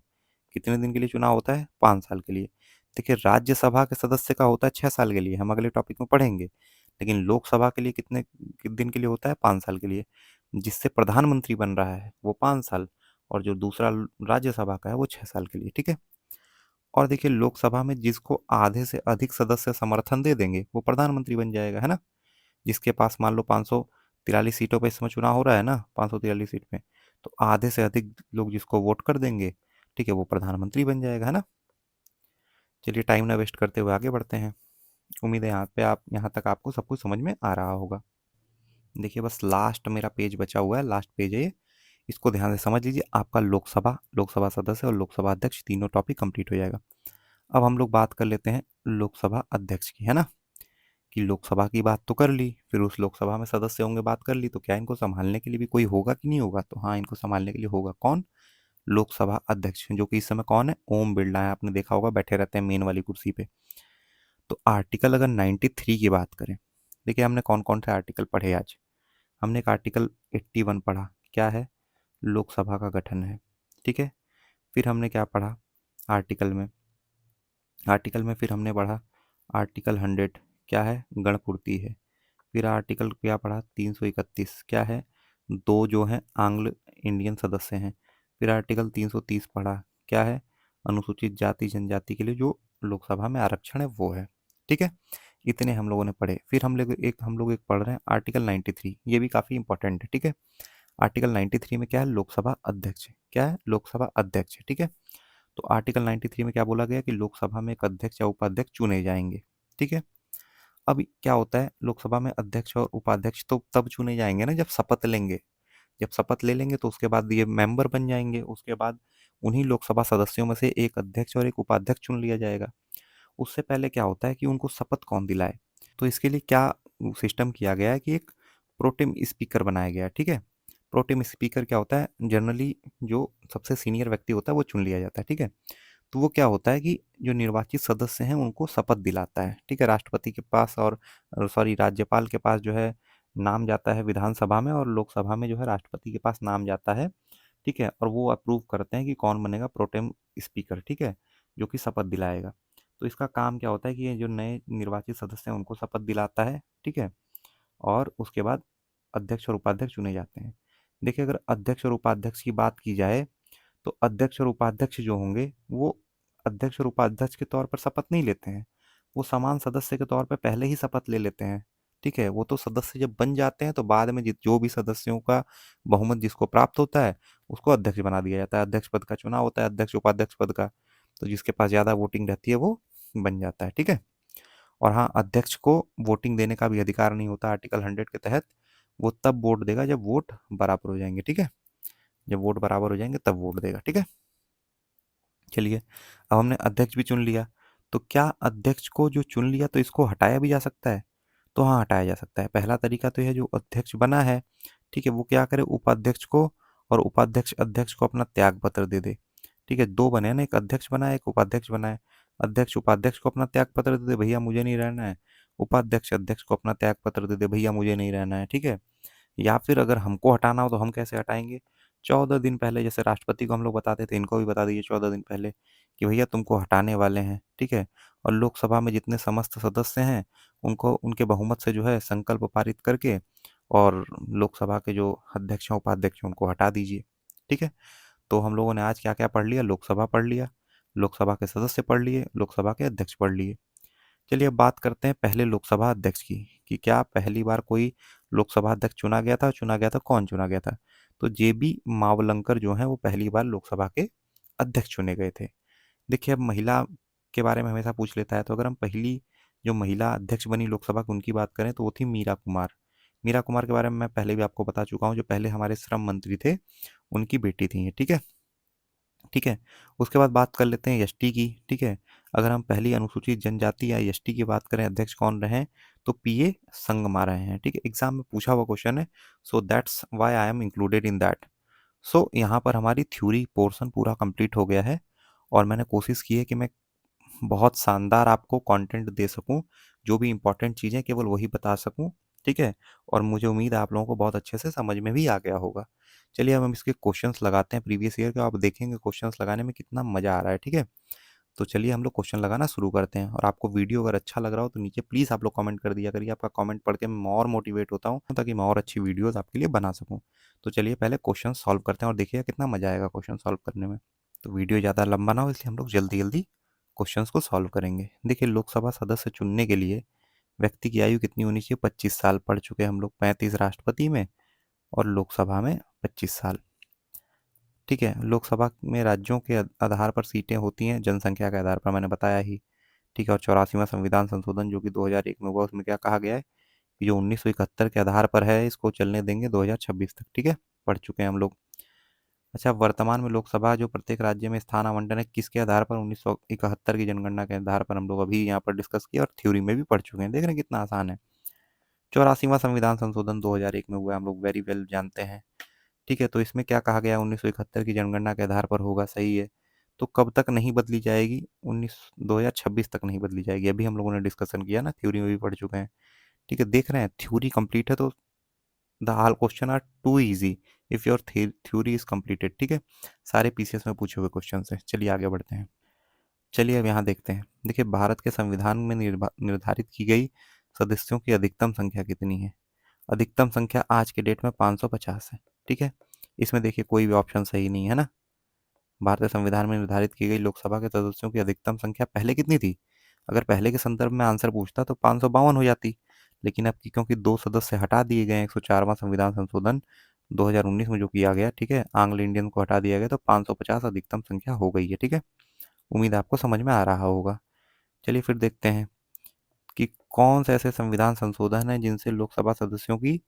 [SPEAKER 1] कितने दिन के लिए चुनाव होता है? 5 साल के लिए। देखिए, राज्यसभा के सदस्य का होता है 6 साल के लिए, हम अगले टॉपिक में पढ़ेंगे। लेकिन लोकसभा के लिए कितने दिन के लिए होता है? 5 साल के लिए। जिससे प्रधानमंत्री बन रहा है वो 5 साल, और जो दूसरा राज्यसभा का है वो 6 साल के लिए। ठीक है, और देखिए, लोकसभा में जिसको आधे से अधिक सदस्य समर्थन दे देंगे वो प्रधानमंत्री बन जाएगा, है ना। जिसके पास मान लो 543 सीटों पे इस समय चुनाव हो रहा है ना, 543 सीट पे, तो आधे से अधिक लोग जिसको वोट कर देंगे, ठीक है, वो प्रधानमंत्री बन जाएगा, है ना। चलिए, टाइम ना वेस्ट करते हुए आगे बढ़ते हैं। उम्मीद है यहाँ तक आपको सब कुछ समझ में आ रहा होगा। देखिए, बस लास्ट मेरा पेज बचा हुआ है, लास्ट पेज है ये। इसको ध्यान से समझ लीजिए। आपका लोकसभा लोकसभा सदस्य और लोकसभा अध्यक्ष तीनों टॉपिक कंप्लीट हो जाएगा। अब हम लोग बात कर लेते हैं लोकसभा अध्यक्ष की, है ना। कि लोकसभा की बात तो कर ली, फिर उस लोकसभा में सदस्य होंगे, बात कर ली, तो क्या इनको संभालने के लिए भी कोई होगा कि नहीं होगा? तो हाँ, इनको संभालने के लिए होगा। कौन? लोकसभा अध्यक्ष, जो कि इस समय कौन है? ओम बिरला है। आपने देखा होगा, बैठे रहते हैं मेन वाली कुर्सी पे। तो आर्टिकल अगर 93 की बात करें, देखिए हमने कौन कौन से आर्टिकल पढ़े आज। हमने एक आर्टिकल 81 पढ़ा, क्या है? लोकसभा का गठन है। ठीक है, फिर हमने क्या पढ़ा आर्टिकल में फिर हमने पढ़ा आर्टिकल 100, क्या है? गणपूर्ति है। फिर आर्टिकल क्या पढ़ा? 331, क्या है? दो जो हैं आंग्ल इंडियन सदस्य हैं। फिर आर्टिकल 330 पढ़ा, क्या है? अनुसूचित जाति जनजाति के लिए जो लोकसभा में आरक्षण है वो है। ठीक है, इतने हम लोगों ने पढ़े। फिर हम लोग एक पढ़ रहे हैं आर्टिकल 93, ये भी काफ़ी इंपॉर्टेंट है। ठीक है, आर्टिकल 93 में क्या है? लोकसभा अध्यक्ष। क्या है? लोकसभा अध्यक्ष। ठीक है, तो आर्टिकल 93 में क्या बोला गया कि लोकसभा में एक अध्यक्ष या उपाध्यक्ष चुने जाएंगे। ठीक है, अब क्या होता है, लोकसभा में अध्यक्ष और उपाध्यक्ष तो तब चुने जाएंगे ना जब शपथ लेंगे। जब शपथ ले लेंगे तो उसके बाद ये मेंबर बन जाएंगे। उसके बाद उन्हीं लोकसभा सदस्यों में से एक अध्यक्ष और एक उपाध्यक्ष चुन लिया जाएगा। उससे पहले क्या होता है कि उनको शपथ कौन दिलाए? तो इसके लिए क्या सिस्टम किया गया है कि एक प्रोटेम स्पीकर बनाया गया है। ठीक है, प्रोटेम स्पीकर क्या होता है? जनरली जो सबसे सीनियर व्यक्ति होता है वो चुन लिया जाता है। ठीक है, तो वो क्या होता है कि जो निर्वाचित सदस्य हैं उनको शपथ दिलाता है। ठीक है, राष्ट्रपति के पास और सॉरी राज्यपाल के पास जो है नाम जाता है विधानसभा में, और लोकसभा में जो है राष्ट्रपति के पास नाम जाता है। ठीक है, और वो अप्रूव करते हैं कि कौन बनेगा प्रोटेम स्पीकर। ठीक है, जो कि शपथ दिलाएगा। तो इसका काम क्या होता है कि ये जो नए निर्वाचित सदस्य हैं उनको शपथ दिलाता है। ठीक है, और उसके बाद अध्यक्ष और उपाध्यक्ष चुने जाते हैं। देखिए, अगर अध्यक्ष और उपाध्यक्ष की बात की जाए तो अध्यक्ष और उपाध्यक्ष जो होंगे वो अध्यक्ष और उपाध्यक्ष के तौर पर शपथ नहीं लेते हैं। वो समान सदस्य के तौर पर पहले ही शपथ ले लेते हैं। ठीक है, वो तो सदस्य जब बन जाते हैं तो बाद में जो भी सदस्यों का बहुमत जिसको प्राप्त होता है उसको अध्यक्ष बना दिया जाता है। अध्यक्ष पद का चुनाव होता है, अध्यक्ष उपाध्यक्ष पद का, तो जिसके पास ज़्यादा वोटिंग रहती है वो बन जाता है। ठीक है, और हाँ, अध्यक्ष को वोटिंग देने का भी अधिकार नहीं होता आर्टिकल 100 के तहत। वो तब वोट देगा जब वोट बराबर हो जाएंगे। ठीक है, जब वोट बराबर हो जाएंगे तब वोट देगा। ठीक है, चलिए, अब हमने अध्यक्ष भी चुन लिया, तो क्या अध्यक्ष को जो चुन लिया तो इसको हटाया भी जा सकता है? तो हाँ, हटाया जा सकता है। पहला तरीका तो यह जो अध्यक्ष बना है, ठीक है, वो क्या करे, उपाध्यक्ष को और उपाध्यक्ष अध्यक्ष को अपना त्याग पत्र दे दे। ठीक है, दो बने हैं ना, एक अध्यक्ष बना है एक उपाध्यक्ष बना है। अध्यक्ष उपाध्यक्ष को अपना त्याग पत्र दे दे, भैया मुझे नहीं रहना है। उपाध्यक्ष अध्यक्ष को अपना त्याग पत्र दे दे, भैया मुझे नहीं रहना है। ठीक है, या फिर अगर हमको हटाना हो तो हम कैसे हटाएंगे? 14 दिन पहले, जैसे राष्ट्रपति को हम लोग बताते थे, इनको भी बता दीजिए 14 दिन पहले कि भैया तुमको हटाने वाले हैं। ठीक है, और लोकसभा में जितने समस्त सदस्य हैं उनको उनके बहुमत से जो है संकल्प पारित करके और लोकसभा के जो अध्यक्ष हैं उपाध्यक्ष हैं उनको हटा दीजिए। ठीक है, तो हम लोगों ने आज क्या क्या पढ़ लिया? लोकसभा पढ़ लिया, लोकसभा के सदस्य पढ़ लिए, लोकसभा के अध्यक्ष पढ़ लिए। चलिए, अब बात करते हैं पहले लोकसभा अध्यक्ष की, कि क्या पहली बार कोई लोकसभा अध्यक्ष चुना गया था? कौन चुना गया था? तो जेबी मावलंकर जो हैं वो पहली बार लोकसभा के अध्यक्ष चुने गए थे। देखिए, अब महिला के बारे में हमेशा पूछ लेता है, तो अगर हम पहली जो महिला अध्यक्ष बनी लोकसभा की उनकी बात करें तो वो थी मीरा कुमार। मीरा कुमार के बारे में मैं पहले भी आपको बता चुका हूँ, जो पहले हमारे श्रम मंत्री थे, उनकी बेटी थी ये, ठीक है। ठीक है, उसके बाद बात कर लेते हैं एसटी की। ठीक है, अगर हम पहली अनुसूचित जनजाति या एसटी की बात करें, अध्यक्ष कौन रहे हैं, तो पीए संगमा रहे हैं। ठीक है, एग्जाम में पूछा हुआ क्वेश्चन है, so that's why I am included in that. So यहाँ पर हमारी थ्योरी पोर्शन पूरा कंप्लीट हो गया है, और मैंने कोशिश की है कि मैं बहुत शानदार आपको कंटेंट दे सकूं, जो भी इंपॉर्टेंट चीज़ें केवल वही बता सकूं। ठीक है, और मुझे उम्मीद है आप लोगों को बहुत अच्छे से समझ में भी आ गया होगा। चलिए अब हम इसके क्वेश्चंस लगाते हैं प्रीवियस ईयर के, आप देखेंगे क्वेश्चंस लगाने में कितना मज़ा आ रहा है। ठीक है, तो चलिए हम लोग क्वेश्चन लगाना शुरू करते हैं, और आपको वीडियो अगर अच्छा लग रहा हो तो नीचे प्लीज़ आप लोग कमेंट कर दिया करिए। आपका कमेंट पढ़ के मैं और मोटिवेट होता हूँ, ताकि मैं और अच्छी वीडियोज़ आपके लिए बना सकूँ। तो चलिए पहले क्वेश्चन सॉल्व करते हैं, और देखिएगा कितना मज़ा आएगा क्वेश्चन सॉल्व करने में। तो वीडियो ज़्यादा लंबा ना हो, इसलिए हम लोग जल्दी जल्दी क्वेश्चंस को सॉल्व करेंगे। देखिए, लोकसभा सदस्य चुनने के लिए व्यक्ति की आयु कितनी होनी चाहिए? 25 साल। पढ़ चुके हैं हम लोग, 35 राष्ट्रपति में और लोकसभा में 25 साल। ठीक है, लोकसभा में राज्यों के आधार पर सीटें होती हैं, जनसंख्या के आधार पर, मैंने बताया ही। ठीक है, और 84वां संविधान संशोधन जो कि 2001 में हुआ, उसमें क्या कहा गया है कि जो 1971 के आधार पर है, इसको चलने देंगे 2026 तक। ठीक है, पढ़ चुके हैं हम लोग। अच्छा, वर्तमान में लोकसभा जो प्रत्येक राज्य में स्थान आवंटन है, किसके आधार पर? 1971 की जनगणना के आधार पर, हम लोग अभी यहाँ पर डिस्कस किया और थ्योरी में भी पढ़ चुके हैं। देख रहे हैं कितना आसान है। 84वां संविधान संशोधन 2001 में हुआ है, हम लोग वेरी वेल जानते हैं। ठीक है, तो इसमें क्या कहा गया? 1971 की जनगणना के आधार पर होगा, सही है। तो कब तक नहीं बदली जाएगी? 2026 तक नहीं बदली जाएगी। अभी हम लोगों ने डिस्कशन किया ना, थ्योरी में भी पढ़ चुके हैं। ठीक है, देख रहे हैं थ्योरी कंप्लीट है, तो the all question are too easy if your theory is completed. ठीक है, सारे पीसीएस में पूछे हुए क्वेश्चन है। चलिए आगे बढ़ते हैं। चलिए अब यहाँ देखते हैं। देखिए, भारत के संविधान में निर्धारित की गई सदस्यों की अधिकतम संख्या कितनी है? अधिकतम संख्या आज के डेट में 550 है। ठीक है, इसमें देखिए कोई भी ऑप्शन सही नहीं है ना। भारतीय संविधान में निर्धारित की गई लोकसभा के सदस्यों की अधिकतम संख्या पहले कितनी थी? अगर पहले के संदर्भ में आंसर पूछता तो 552 हो जाती, लेकिन अब की क्योंकि 2 सदस्य हटा दिए गए, 104वां संविधान संशोधन 2019 में जो किया गया, ठीक है, आंग्ल इंडियन को हटा दिया गया, तो 550 अधिकतम संख्या हो गई है। ठीक है, उम्मीद है आपको समझ में आ रहा होगा। चलिए फिर देखते हैं कि कौन से ऐसे संविधान संशोधन हैं जिनसे लोकसभा सदस्यों की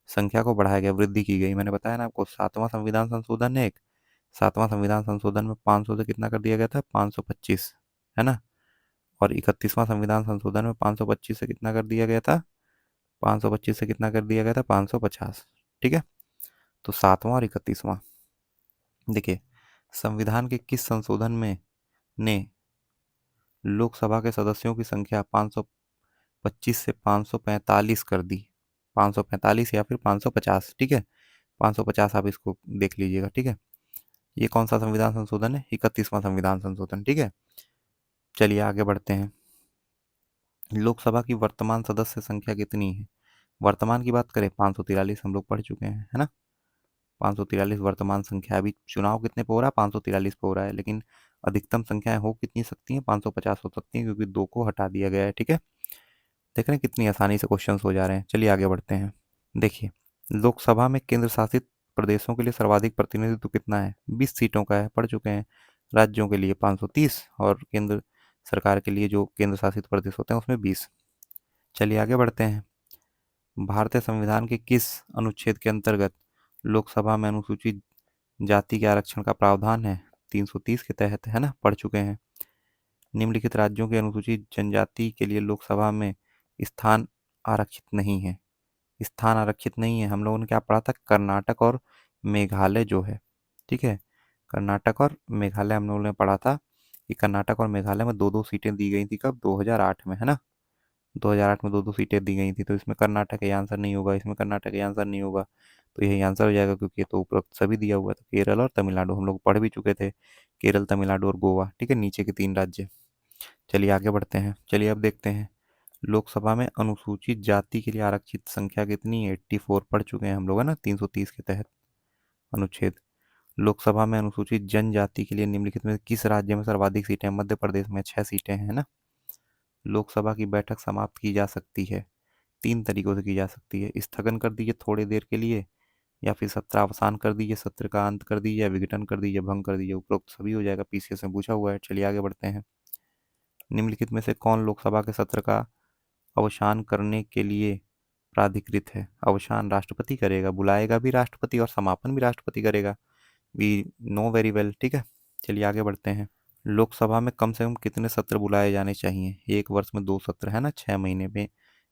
[SPEAKER 1] संख्या को बढ़ाया गया, वृद्धि की गई। मैंने बताया ना आपको, 7वां संविधान संशोधन है एक। 7वां संविधान संशोधन में 500 से कितना कर दिया गया था? 525, है ना। और 31वां संविधान संशोधन में 525 से कितना कर दिया गया था? 525 से कितना कर दिया गया था? 550। ठीक है, तो 7वां और 31वां। देखिए, संविधान के किस संशोधन में ने लोकसभा के सदस्यों की संख्या 525 से 545 कर दी? 545 या फिर 550। ठीक है, 550 आप इसको देख लीजिएगा। ठीक है, ये कौन सा संविधान संशोधन है? 31वां संविधान संशोधन। ठीक है, चलिए आगे बढ़ते हैं। लोकसभा की वर्तमान सदस्य संख्या कितनी है? वर्तमान की बात करें, 543 हम लोग पढ़ चुके हैं, है ना। 543 वर्तमान संख्या। अभी चुनाव कितने पे हो रहा है? 543 पे हो रहा है, लेकिन अधिकतम संख्याएं हो कितनी सकती हैं? 550 हो सकती हैं, क्योंकि 2 को हटा दिया गया है। ठीक है, देख रहे हैं कितनी आसानी से क्वेश्चंस हो जा रहे हैं। चलिए आगे बढ़ते हैं। देखिए, लोकसभा में केंद्र शासित प्रदेशों के लिए सर्वाधिक प्रतिनिधित्व कितना है? 20 सीटों का है, पढ़ चुके हैं। राज्यों के लिए 530, और केंद्र सरकार के लिए जो केंद्र शासित प्रदेश होते हैं उसमें 20। चलिए आगे बढ़ते हैं। भारतीय संविधान के किस अनुच्छेद के अंतर्गत लोकसभा में अनुसूचित जाति के आरक्षण का प्रावधान है? 330 के तहत, है ना, पढ़ चुके हैं। निम्नलिखित राज्यों के अनुसूचित जनजाति के लिए लोकसभा में स्थान आरक्षित नहीं है। स्थान आरक्षित नहीं है, हम लोगों ने क्या पढ़ा था? कर्नाटक और मेघालय जो है। ठीक है, कर्नाटक और मेघालय हम लोगों ने पढ़ा था कि कर्नाटक और मेघालय में दो दो सीटें दी गई थी। कब? 2008 में, है ना। 2008 में दो दो सीटें दी गई थी, तो इसमें कर्नाटक का आंसर नहीं होगा, इसमें कर्नाटक का आंसर नहीं होगा, तो यही आंसर हो जाएगा, क्योंकि ये तो उपरोक्त सभी दिया हुआ था। केरल और तमिलनाडु हम लोग पढ़ भी चुके थे, केरल, तमिलनाडु और गोवा। ठीक है, नीचे के 3 राज्य। चलिए आगे बढ़ते हैं। चलिए अब देखते हैं, लोकसभा में अनुसूचित जाति के लिए आरक्षित संख्या कितनी है? 84 पढ़ चुके हैं हम लोग, है ना, 330 के तहत अनुच्छेद। लोकसभा में अनुसूचित जनजाति के लिए निम्नलिखित में किस राज्य में सर्वाधिक सीटें हैं? मध्य प्रदेश में 6 सीटें हैं, है ना। लोकसभा की बैठक समाप्त की जा सकती है 3 तरीकों से की जा सकती है। स्थगन कर दीजिए थोड़ी देर के लिए, या फिर सत्र अवसान कर दीजिए, सत्र का अंत कर दीजिए, विघटन कर दीजिए, भंग कर दीजिए। उपरोक्त सभी हो जाएगा, पीसीएस में पूछा हुआ है। चलिए आगे बढ़ते हैं। निम्नलिखित में से कौन लोकसभा के सत्र का अवसान करने के लिए प्राधिकृत है? अवसान राष्ट्रपति करेगा, बुलाएगा भी राष्ट्रपति और समापन भी राष्ट्रपति करेगा। वी नो वेरी वेल, ठीक है। चलिए आगे बढ़ते हैं। लोकसभा में कम से कम कितने सत्र बुलाए जाने चाहिए? एक वर्ष में 2 सत्र है ना, 6 महीने में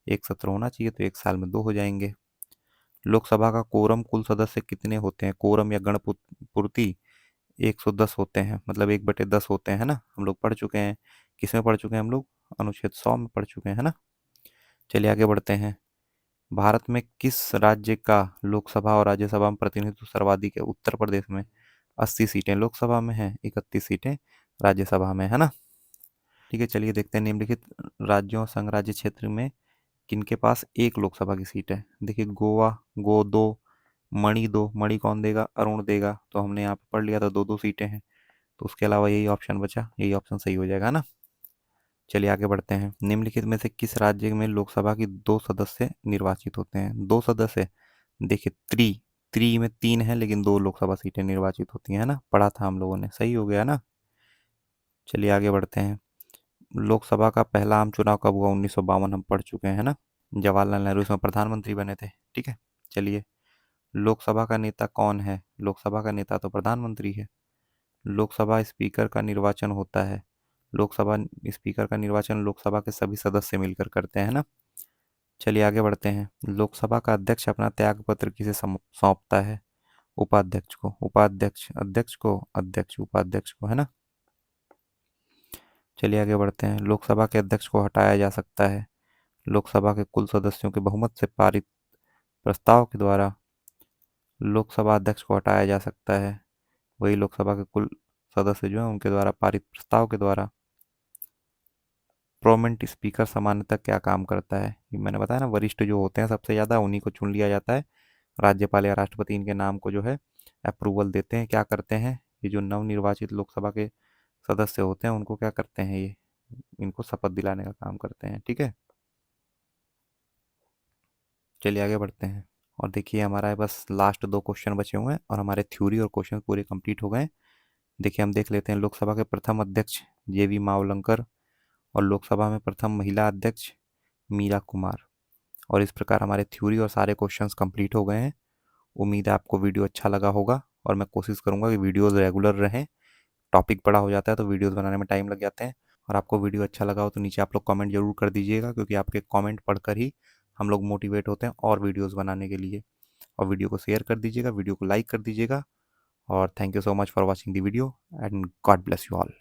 [SPEAKER 1] एक सत्र होना चाहिए, तो एक साल में 2 हो जाएंगे। लोकसभा का कोरम कुल सदस्य कितने होते हैं? कोरम या गण पूर्ति 110 होते हैं, मतलब 1/10 होते हैं ना। हम लोग पढ़ चुके हैं, किस में पढ़ चुके हैं हम लोग? अनुच्छेद 100 में पढ़ चुके हैं, है ना। चलिए आगे बढ़ते हैं। भारत में किस राज्य का लोकसभा और राज्यसभा में प्रतिनिधित्व सर्वाधिक है? उत्तर प्रदेश में 80 सीटें लोकसभा में हैं, 31 सीटें राज्यसभा में, है ना। ठीक है, चलिए देखते हैं निम्नलिखित राज्यों और संघ राज्य क्षेत्र में किनके पास एक लोकसभा की सीट है। देखिए गोवा, गो 2, मणि 2, मणि कौन देगा? अरुण देगा, तो हमने यहाँ पे पढ़ लिया था 2-2 सीटें हैं, तो उसके अलावा यही ऑप्शन बचा, यही ऑप्शन सही हो जाएगा ना। चलिए आगे बढ़ते हैं। निम्नलिखित में से किस राज्य में लोकसभा की 2 सदस्य निर्वाचित होते हैं? 2 सदस्य, देखिए त्रि में 3 है, लेकिन 2 लोकसभा सीटें निर्वाचित होती हैं, है ना। पढ़ा था हम लोगों ने, सही हो गया ना। चलिए आगे बढ़ते हैं। लोकसभा का पहला आम चुनाव कब हुआ? 1952, हम पढ़ चुके हैं ना। जवाहरलाल नेहरू इसमें प्रधानमंत्री बने थे, ठीक है। चलिए, लोकसभा का नेता कौन है? लोकसभा का नेता तो प्रधानमंत्री है। लोकसभा स्पीकर का निर्वाचन होता है। लोकसभा स्पीकर का निर्वाचन लोकसभा के सभी सदस्य मिलकर करते हैं ना। चलिए आगे बढ़ते हैं। लोकसभा का अध्यक्ष अपना त्याग पत्र किसे सौंपता है? उपाध्यक्ष को। उपाध्यक्ष अध्यक्ष को, अध्यक्ष उपाध्यक्ष को, है ना। चलिए आगे बढ़ते हैं। लोकसभा के अध्यक्ष को हटाया जा सकता है लोकसभा के कुल सदस्यों के बहुमत से पारित प्रस्ताव के द्वारा। लोकसभा अध्यक्ष को हटाया जा सकता है वही लोकसभा के कुल सदस्य जो हैं उनके द्वारा पारित प्रस्ताव के द्वारा। प्रोमिनेंट स्पीकर सामान्यतः क्या काम करता है? ये मैंने बताया ना, वरिष्ठ जो होते हैं सबसे ज़्यादा उन्हीं को चुन लिया जाता है। राज्यपाल या राष्ट्रपति इनके नाम को जो है अप्रूवल देते हैं। क्या करते हैं ये जो नवनिर्वाचित लोकसभा के सदस्य होते हैं उनको क्या करते हैं, ये इनको शपथ दिलाने का काम करते हैं, ठीक है। चलिए आगे बढ़ते हैं। और देखिए हमारा बस लास्ट 2 क्वेश्चन बचे हुए हैं और हमारे थ्योरी और क्वेश्चन पूरे कंप्लीट हो गए हैं। देखिए हम देख लेते हैं। लोकसभा के प्रथम अध्यक्ष जेवी मावलंकर और लोकसभा में प्रथम महिला अध्यक्ष मीरा कुमार। और इस प्रकार हमारे थ्योरी और सारे क्वेश्चंस कंप्लीट हो गए हैं। उम्मीद है आपको वीडियो अच्छा लगा होगा और मैं कोशिश करूंगा कि वीडियोस रेगुलर रहें। टॉपिक बड़ा हो जाता है तो वीडियोस बनाने में टाइम लग जाते हैं। और आपको वीडियो अच्छा लगा हो तो नीचे आप लोग कमेंट जरूर कर दीजिएगा, क्योंकि आपके कमेंट पढ़कर ही हम लोग मोटिवेट होते हैं और वीडियोस बनाने के लिए। और वीडियो को शेयर कर दीजिएगा, वीडियो को लाइक कर दीजिएगा। और thank you so much for watching the video and God bless you all.